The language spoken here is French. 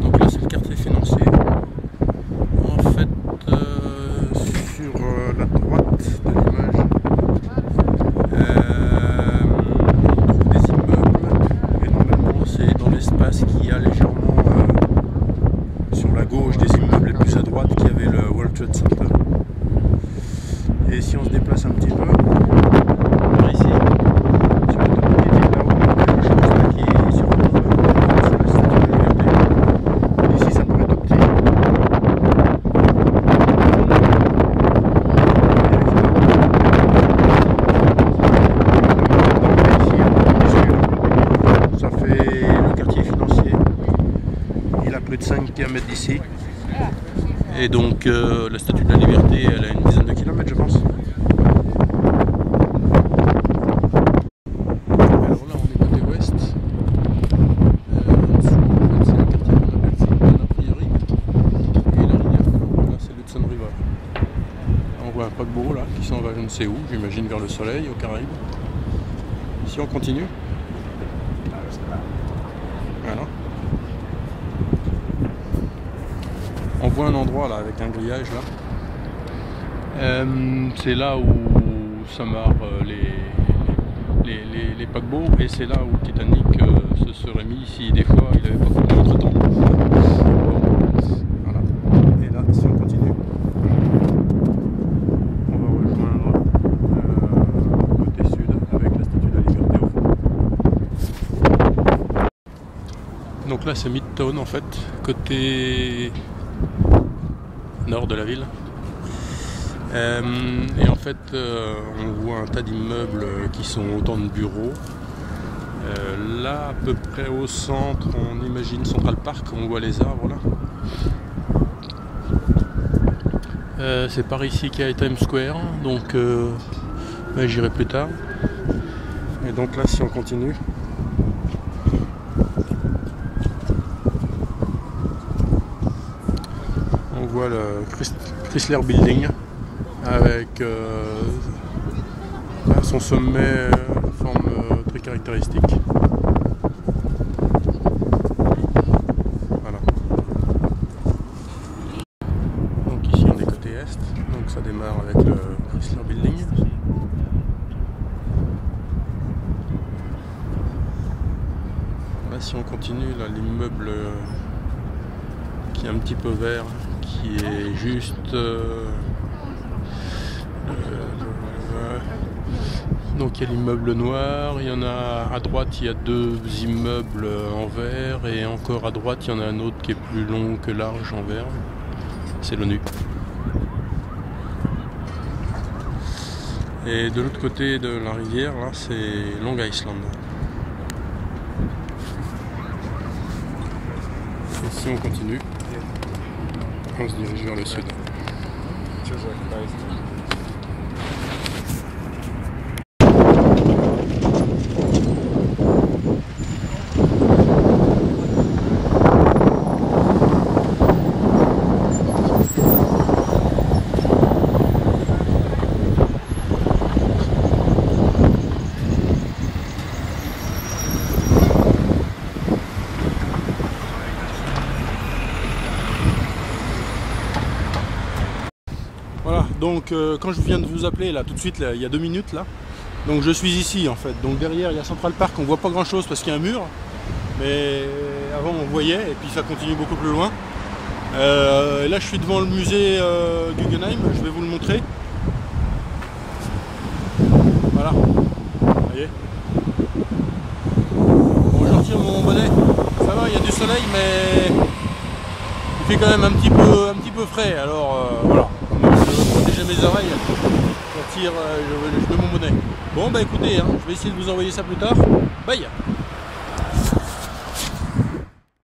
Donc là c'est le quartier financier. En fait, sur la droite de l'image, on trouve des immeubles et normalement c'est dans l'espace qui a légèrement sur la gauche des immeubles et plus à droite qui avait le World Trade Center. Et si on se déplace un petit peu, par ici, sur le top qui est là-haut, quelque chose là qui est sur le c'est la Statue de la Liberté. Ici ça paraît tout petit. Ça fait le quartier financier. Il a plus de 5 km d'ici. Et donc la Statue de la Liberté, elle a une dizaine de kilomètres je pense. Alors là on est côté ouest. C'est un quartier qu'on appelle Saint-Ben a priori. Et la rivière, là c'est l'Hudson River. On voit un paquebot là qui s'en va je ne sais où, j'imagine vers le soleil, aux Caraïbes. Si on continue. Voilà. On voit un endroit là avec un grillage là. C'est là où s'amarrent les paquebots et c'est là où le Titanic se serait mis si des fois il n'avait pas coulé entre temps. Voilà. Et là si on continue, on va rejoindre côté sud avec la Statue de la Liberté au fond. Donc là c'est Midtown en fait, côté nord de la ville. Et en fait on voit un tas d'immeubles qui sont autant de bureaux. Là à peu près au centre on imagine Central Park, on voit les arbres là. C'est par ici qu'il y a Times Square, donc j'irai plus tard. Et donc là si on continue, on voit le Chrysler Building avec son sommet forme très caractéristique. Voilà. Donc ici on est côté est, donc ça démarre avec le Chrysler Building. Là si on continue, là l'immeuble qui est un petit peu vert, qui est juste donc il y a l'immeuble noir, il y en a à droite, il y a deux immeubles en vert et encore à droite il y en a un autre qui est plus long que large en vert, c'est l'ONU. Et de l'autre côté de la rivière là c'est Long Island. Et si on continue, on se dirige vers le sud. Voilà, donc quand je viens de vous appeler là tout de suite, là, il y a 2 minutes là, donc je suis ici en fait. Donc derrière il y a Central Park, on voit pas grand chose parce qu'il y a un mur, mais avant on voyait et puis ça continue beaucoup plus loin. Là je suis devant le musée Guggenheim, je vais vous le montrer. Voilà, vous voyez. Bon, je retire mon bonnet, ça va, il y a du soleil mais il fait quand même un petit peu frais, alors voilà. Je protège mes oreilles, je mets mon bonnet. Bon bah écoutez, hein, je vais essayer de vous envoyer ça plus tard. Bye.